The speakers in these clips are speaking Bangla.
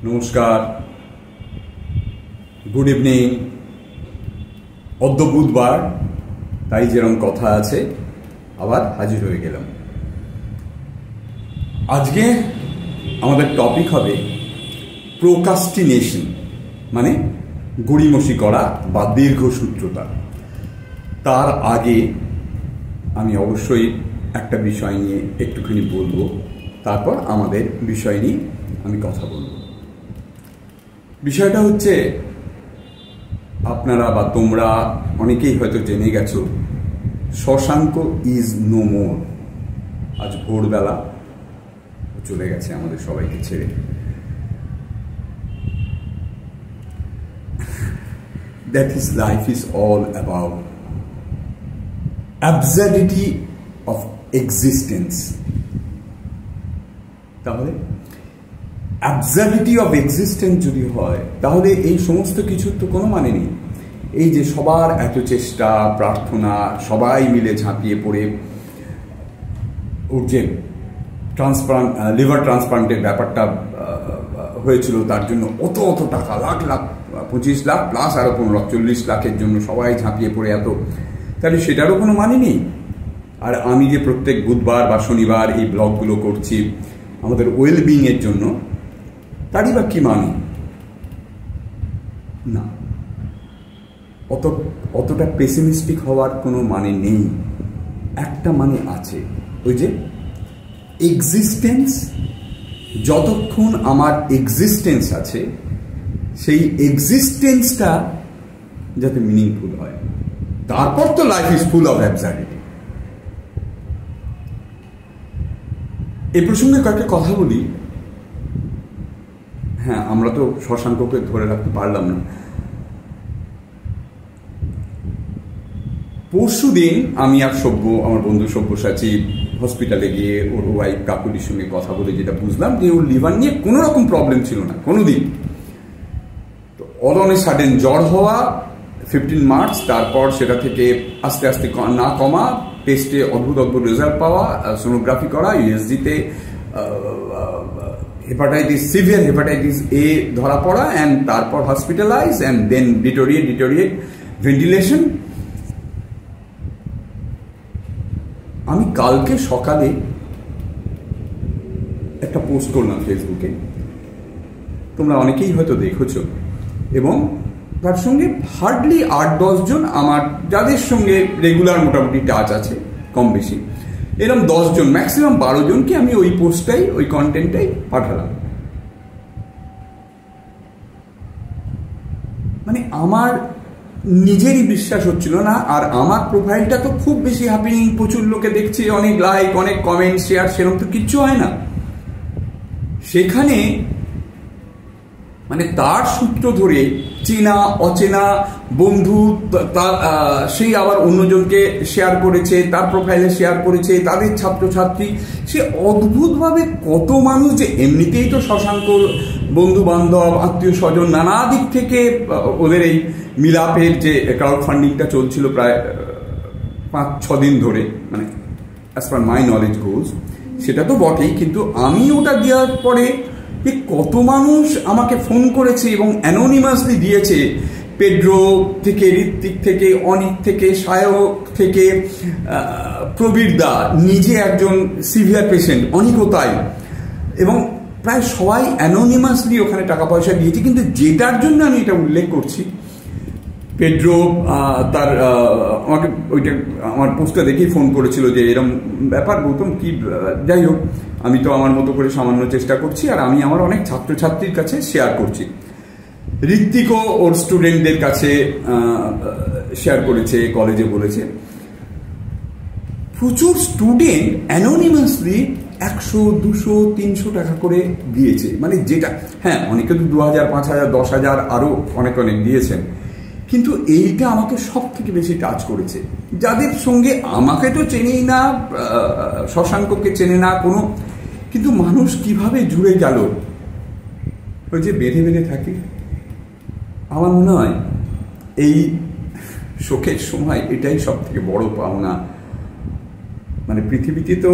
নমস্কার, গুড ইভিনিং। অদ্য বুধবার, তাই যেরকম কথা আছে আবার হাজির হয়ে গেলাম। আজকে আমাদের টপিক হবে প্রোক্রাস্টিনেশন, মানে গড়িমসি করা বা দীর্ঘসূত্রতা। তার আগে আমি অবশ্যই একটা বিষয় নিয়ে একটুখানি বলবো, তারপর আমাদের বিষয় নিয়ে আমি কথা বলবো। বিষয়টা হচ্ছে, আপনারা বা তোমরা অনেকেই হয়তো জেনে গেছো, শশাঙ্ক ইজ নো মোর। আজ ভোরবেলা চলে গেছে আমাদের সবাইকে ছেড়ে। That his life is all about absurdity of existence. তাহলে অ্যাবসার্ডিটি অফ এক্সিস্টেন্স যদি হয়, তাহলে এই সমস্ত কিছুর তো কোনো মানে নেই। এই যে সবার এত চেষ্টা, প্রার্থনা, সবাই মিলে ঝাঁপিয়ে পড়ে ওর যে লিভার ট্রান্সপ্লান্টের ব্যাপারটা হয়েছিল, তার জন্য অত টাকা, লাখ 25 লাখ প্লাস আরো 40 লাখের জন্য সবাই ঝাঁপিয়ে পড়ে এত, তাহলে সেটারও কোনো মানে নেই। আর আমি যে প্রত্যেক বুধবার বা শনিবার এই ব্লগগুলো করছি আমাদের ওয়েলবিং এর জন্য, তারই বা কি মানে? না, অতটা পেসিমিস্টিক হওয়ার কোনো মানে নেই। একটা মানে আছে, ওই যে এক্সিস্টেন্স। যতক্ষণ আমার এক্সিস্টেন্স আছে, সেই এক্সিস্টেন্সটা যাতে মিনিংফুল হয়, তারপর তো লাইফ ইজ ফুল অফ অ্যাবসার্ডিটি। এই প্রসঙ্গে কয়েকটা কথা বলি। হ্যাঁ, আমরা তো শশাঙ্ককে ধরে রাখতে পারলাম না। পরশু দিন আমি আর আমার বন্ধু সব্যসাচী হসপিটালে গিয়ে ওর ওয়াইফ কাকুলির সঙ্গে কথা বলে যেটা বুঝলাম, যে ওর লিভার নিয়ে কোনো রকম প্রবলেম ছিল না কোনোদিন। তো অল অন এ সাডেন জ্বর হওয়া 15 মার্চ, তারপর সেটা থেকে আস্তে আস্তে না কমা, টেস্টে অদ্ভুত রেজাল্ট পাওয়া, সোনোগ্রাফি করা, ইউএসজিতে হেপাটাইটিস, সিভিয়ার হেপাটাইটিস এ ধরা পড়া, অ্যান্ড তারপর hospitalize, and then deteriorate ventilation. আমি কালকে সকালে একটা পোস্ট করলাম ফেসবুকে, তোমরা অনেকেই হয়তো দেখেছো, এবং তার সঙ্গে হার্ডলি 8-10 জন আমার, যাদের সঙ্গে রেগুলার মোটামুটি টাচ আছে কম বেশি, এরকম 10 জন, ম্যাক্সিমাম 12 জনকে আমি ওই পোস্টটাই, ওই কন্টেন্টটাই পাঠালাম। মানে আমার নিজেরই বিশ্বাস হচ্ছিল না। আর আমার প্রোফাইলটা তো খুব বেশি হ্যাপিনিং, প্রচুর লোকে দেখছে, অনেক লাইক, অনেক কমেন্ট, শেয়ার, সেরকম তো কিচ্ছু হয় না। সেখানে মানে তার সূত্র ধরে চেনা অচেনা বন্ধু, সেই আবার অন্যজনকে শেয়ার করেছে, তার প্রোফাইলে শেয়ার করেছে, তাদের ছাত্রছাত্রী, সে অদ্ভুতভাবে কত মানুষ যে এমনিতেই তো শশাঙ্ক বন্ধু বান্ধব, আত্মীয় স্বজন, নানা দিক থেকে ওদের এই মিলাপের যে ক্রাউড ফান্ডিংটা চলছিল প্রায় 5-6 দিন ধরে, মানে অ্যাজ পার মাই নলেজ গোজ, সেটা তো বটেই, কিন্তু আমি ওটা দেওয়ার পরে কত মানুষ আমাকে ফোন করেছে এবং অ্যানোনিমাসলি দিয়েছে। পেড্রো থেকে, ঋত্বিক থেকে, অনিক থেকে, সায়ক থেকে, প্রবীর দা নিজে একজন সিভিয়ার পেশেন্ট, অনিকও তাই, এবং প্রায় সবাই অ্যানোনিমাসলি ওখানে টাকা পয়সা দিয়েছে। কিন্তু যেটার জন্য আমি এটা উল্লেখ করছি, পেড্রো তার আমাকে ওইটা আমার পোস্টটা দেখেই ফোন করেছিল যে এরকম ব্যাপার গৌতম, কি, যাই হোক, আমি তো আমার মতো করে সামান্য চেষ্টা করছি, আর আমি আমার অনেক ছাত্রছাত্রীর কাছে শেয়ার করছি। ঋত্বিকও ওর স্টুডেন্টদের কাছে শেয়ার করেছে, কলেজে বলেছে। প্রচুর স্টুডেন্ট অ্যানোনিমাসলি 100, 200, 300 টাকা করে দিয়েছে। মানে যেটা, হ্যাঁ, অনেকে তো 2000, 5000, 10,000 আরো অনেক দিয়েছেন, কিন্তু এইটা আমাকে সব থেকে বেশি টাচ করেছে। যাদের সঙ্গে আমাকে তো চেনেই না, শশাঙ্ককে চেনে না কোনো, কিন্তু মানুষ কিভাবে জুড়ে গেল, ওই যে বেঁধে থাকে। আমার মনে হয় এই শোকের সময় এটাই সব থেকে বড় পাওনা। মানে পৃথিবীতে তো,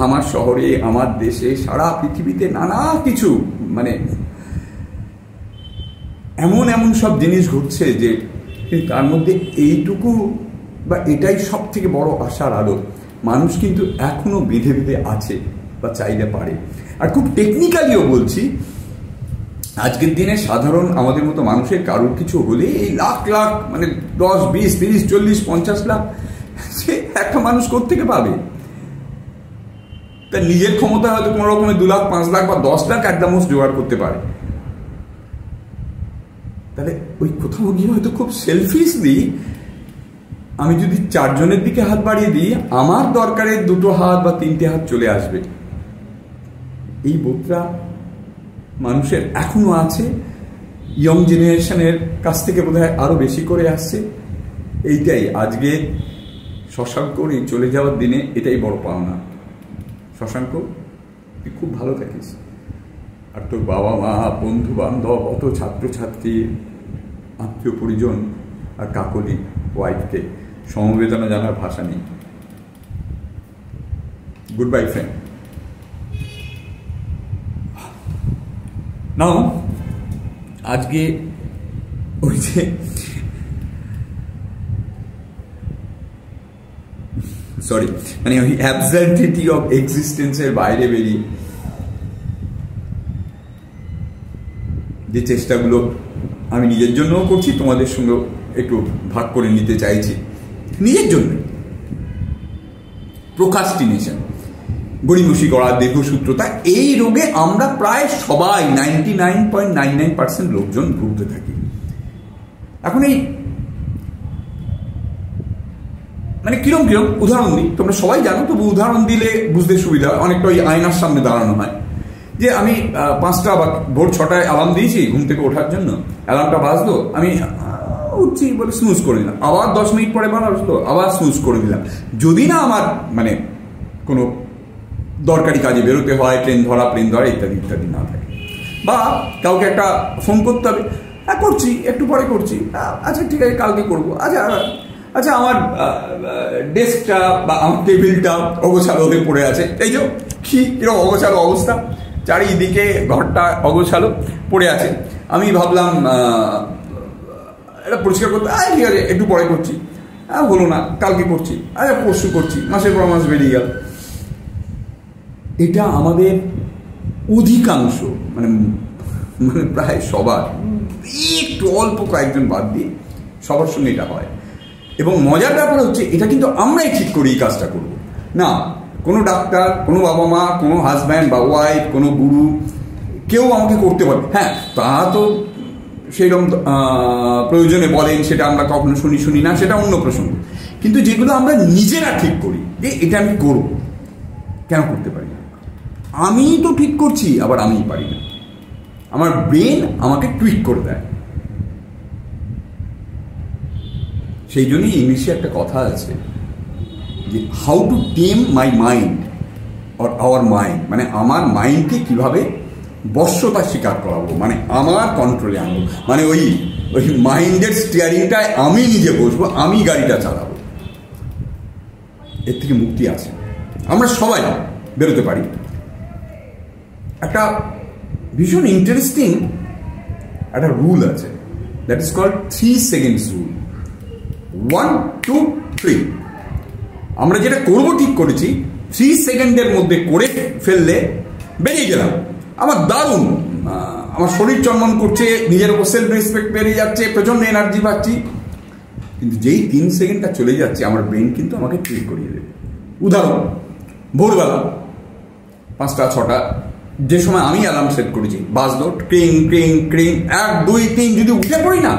আমার শহরে, আমার দেশে, সারা পৃথিবীতে নানা কিছু, মানে এমন এমন সব জিনিস ঘটছে যে তার মধ্যে এইটুকু বা এটাই সব থেকে বড় আশার আলো, মানুষ কিন্তু এখনো বেঁধে বেঁধে আছে বা চাইলে পারে। আর খুব টেকনিক্যালিও বলছি, আজকের দিনে সাধারণ আমাদের মতো মানুষের কারোর কিছু হলে এই লাখ লাখ মানে 10, 20, 30, 40, 50 লাখ সে একটা মানুষ কোত্থেকে পাবে? তার নিজের ক্ষমতা হয়তো কোনো রকমের 2 লাখ, 5 লাখ বা 10 লাখ একদম জোগাড় করতে পারে। তাহলে ওই কোথাও গিয়ে হয়তো খুব সেলফিশলি আমি যদি 4 জনের দিকে হাত বাড়িয়ে দিই, আমার দরকারের 2টো হাত বা 3টে হাত চলে আসবে। এই বোধটা মানুষের এখনো আছে, ইয়ং জেনারেশনের কাছ থেকে বোধহয় আরো বেশি করে আসছে। এইটাই আজকে শশাঙ্কর এই চলে যাওয়ার দিনে এটাই বড় পাওনা। শশাঙ্ক, তুই খুব ভালো থাকিস, আর তোর বাবা মা, বন্ধু বান্ধব, অত ছাত্রছাত্রী, আত্মীয় পরিজন আর কাকলি ওয়াইফকে সমবেদনা জানার ভাষা নেই। Good bye friend. নাও আজকে ওই যে সরি মানে ওই অ্যাবসার্ডিটি অফ এক্সিস্টেন্সের বাইরে বেরিয়ে যে চেষ্টাগুলো আমি নিজের জন্যও করছি, তোমাদের সঙ্গে একটু ভাগ করে নিতে চাইছি। নিজের জন্য প্রোক্রাস্টিনেশন, গড়িমসি করা, দীর্ঘসূত্রতা, এই রোগে আমরা প্রায় সবাই 99.99% লোকজন ভুগতে থাকি। এখন এই মানে কিরম কিরম উদাহরণ দিই, তোমরা সবাই জানো, তবু উদাহরণ দিলে বুঝতে সুবিধা হয়। অনেকটা ওই আয়নার সামনে দাঁড়ানো হয় যে আমি 5টা বা ভোর 6টায় অ্যালার্ম দিয়েছি ঘুম থেকে ওঠার জন্য, অ্যালার্মটা বাজলো, আমি উঠছি বলে স্নুজ করে দিলাম, আবার 10 মিনিট পরে বাজলো, আবার স্নুজ করে দিলাম। যদি না আমার মানে কোনো দরকারি কাজে বেরোতে হয়, ট্রেন ধরা, প্লেন ধরা ইত্যাদি ইত্যাদি না থাকে, বা কাউকে একটা ফোন করতে হবে, হ্যাঁ করছি, একটু পরে করছি, আচ্ছা ঠিক আছে কালকে করবো, আচ্ছা আমার ডেস্কটা বা আমার টেবিলটা অগোছালো হয়ে পড়ে আছে, এই যে কিরকম অগোছালো অবস্থা, চারিদিকে ঘরটা অগোছালো পড়ে আছে, আমি ভাবলাম এটা পরিষ্কার করতে, ঠিক আছে একটু পরে করছি, হলো না কালকে করছি, আচ্ছা পরশু করছি, মাসের পর মাস বেরিয়ে গেল। এটা আমাদের অধিকাংশ মানে মানে প্রায় সবার, একটু অল্প কয়েকজন বাদ দিয়ে সবার সঙ্গে এটা হয়। এবং মজার ব্যাপার হচ্ছে এটা কিন্তু আমরাই ঠিক করি এই কাজটা করব না, কোনো ডাক্তার, কোনো বাবা মা, কোনো হাজব্যান্ড বা ওয়াইফ, কোনো গুরু কেউ আমাকে করতে পারে, হ্যাঁ তা তো সেইরকম প্রয়োজনে বলেন, সেটা আমরা কখনো শুনি না, সেটা অন্য প্রসঙ্গ। কিন্তু যেগুলো আমরা নিজেরা ঠিক করি যে এটা আমি করব, কেন করতে পারি না? আমি তো ঠিক করছি, আবার আমিই পারি না, আমার ব্রেন আমাকে টুইক করে দেয়। সেই জন্যই ইংলিশে একটা কথা আছে যে হাউ টু টেম my mind or our mind, মানে আমার মাইন্ডকে কিভাবে বশ্যতা স্বীকার করাবো, মানে আমার কন্ট্রোলে আনবো, মানে ওই মাইন্ডের স্টিয়ারিংটায় আমি নিজে বসবো, আমি গাড়িটা চালাবো। এর থেকে মুক্তি আছে, আমরা সবাই বেরোতে পারি। একটা ভীষণ ইন্টারেস্টিং একটা রুল আছে, that is called 3 seconds rule. 1, 2, 3 আমরা যেটা করবো ঠিক করেছি, 3 সেকেন্ডের মধ্যে করে ফেললে বেরিয়ে গেলাম, আমার দারুণ, আমার শরীর চর্মন করছে, নিজের উপর সেলফ রেসপেক্ট বেরিয়ে যাচ্ছে, প্রচন্ড এনার্জি পাচ্ছি। কিন্তু যেই 3 সেকেন্ডটা চলে যাচ্ছে, আমার ব্রেন কিন্তু আমাকে ট্রিট করিয়ে দেবে। উদাহরণ, ভোরবেলা 5টা 6টা যে সময় আমি অ্যালার্ম সেট করেছি বাজলো, ক্রিং ক্রিং ক্রিং, 1, 2, 3 যদি উঠে পড়ি না,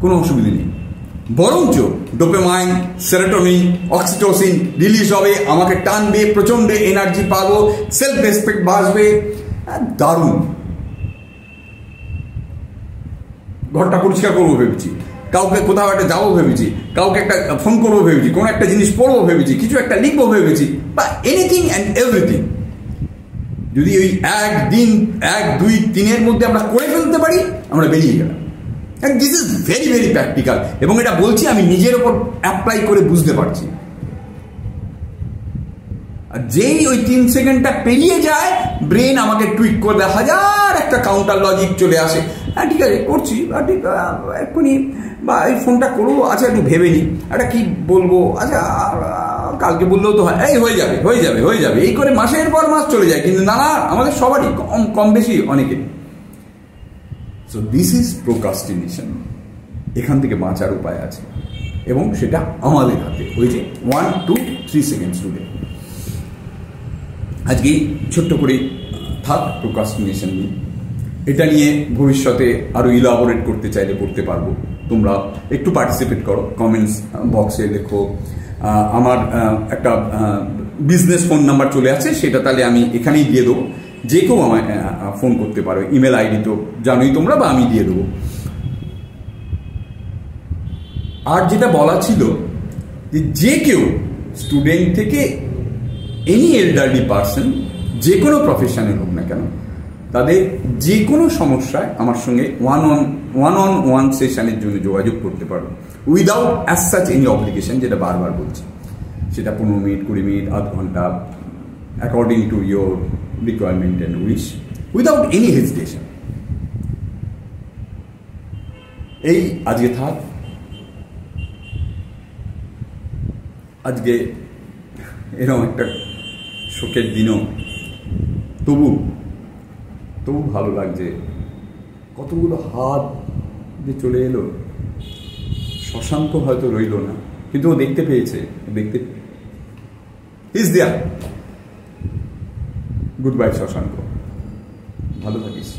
কোনো অসুবিধা নেই, বরঞ্চ ডোপামাইন, সেরোটোনিন, অক্সিটোসিন রিলিজ হবে, আমাকে টানবে, প্রচন্ড এনার্জি পাবো, সেলফ রেসপেক্ট বাড়বে, দারুণ। ঘরটা পরিষ্কার করবো ভেবেছি, কাউকে কোথাও একটা যাবো ভেবেছি, কাউকে একটা ফোন করবো ভেবেছি, কোনো একটা জিনিস পড়বো ভেবেছি, কিছু একটা লিখবো ভেবেছি, বা এনিথিং অ্যান্ড এভরিথিং, যদি ওই 1, 2, 3 মধ্যে আমরা করে ফেলতে পারি, আমরা বেরিয়ে গেলাম। This is very very practical, এবং এটা বলছি আমি নিজের ওপর অ্যাপ্লাই করে বুঝতে পারছি। যেই ওই 3 সেকেন্ডটা পেরিয়ে যায়, ব্রেন আমাকে টুইক করে দেয়, হাজার একটা কাউন্টার লজিক চলে আসে, হ্যাঁ ঠিক আছে করছি, ঠিক এক্ষুনি, বা এই ফোনটা করবো, আচ্ছা একটু ভেবে নিই, একটা কি বলবো, আচ্ছা কালকে বললেও তো হয়, এই হয়ে যাবে হয়ে যাবে হয়ে যাবে, এই করে মাসের পর মাস চলে যায়। কিন্তু না, আমাদের সবারই কম বেশি অনেকের। So this is procrastination. এখান থেকে বাঁচার উপায় আছে, এবং সেটা আমাদের হাতে। ওই যে 1, 2, 3 সেকেন্ডস রুলে। আজকে ছোট্ট করে থাক প্রোক্রাস্টিনেশন নিয়ে। এটা নিয়ে ভবিষ্যতে আরো ইলাবোরেট করতে চাইলে করতে পারবো। তোমরা একটু পার্টিসিপেট করো, কমেন্টস বক্সে লেখো। আমার একটা বিজনেস ফোন নাম্বার চলে আসছে, সেটা তাহলে আমি এখানেই দিয়ে দেবো। যে কেউ আমায় ফোন করতে পারো, ইমেল আইডি তো জানোই তোমরা, বা আমি দিয়ে দেবো। আর যেটা বলা ছিল যে কেউ, স্টুডেন্ট থেকে এনি এল্ডারলি পার্সন, যে কোনো প্রফেশনের হোক না কেন, তাদের যে কোনো সমস্যায় আমার সঙ্গে ওয়ান অন ওয়ান সেশনের জন্য যোগাযোগ করতে পারো, without as such any obligation. যেটা বারবার বলছি, সেটা 15 মিনিট, 20 মিনিট, আধ ঘন্টা, according to your requirement and wish, without any hesitation. এই আজকে থাক। আজকে এরকম একটা শোকের দিনও, তবু ভালো লাগছে। কতগুলো হাত যে চলে এলো। শশাঙ্ক হয়তো রইল না, কিন্তু ও দেখতে পেয়েছে, is there. Goodbye Shashank, ভালো থাকিস।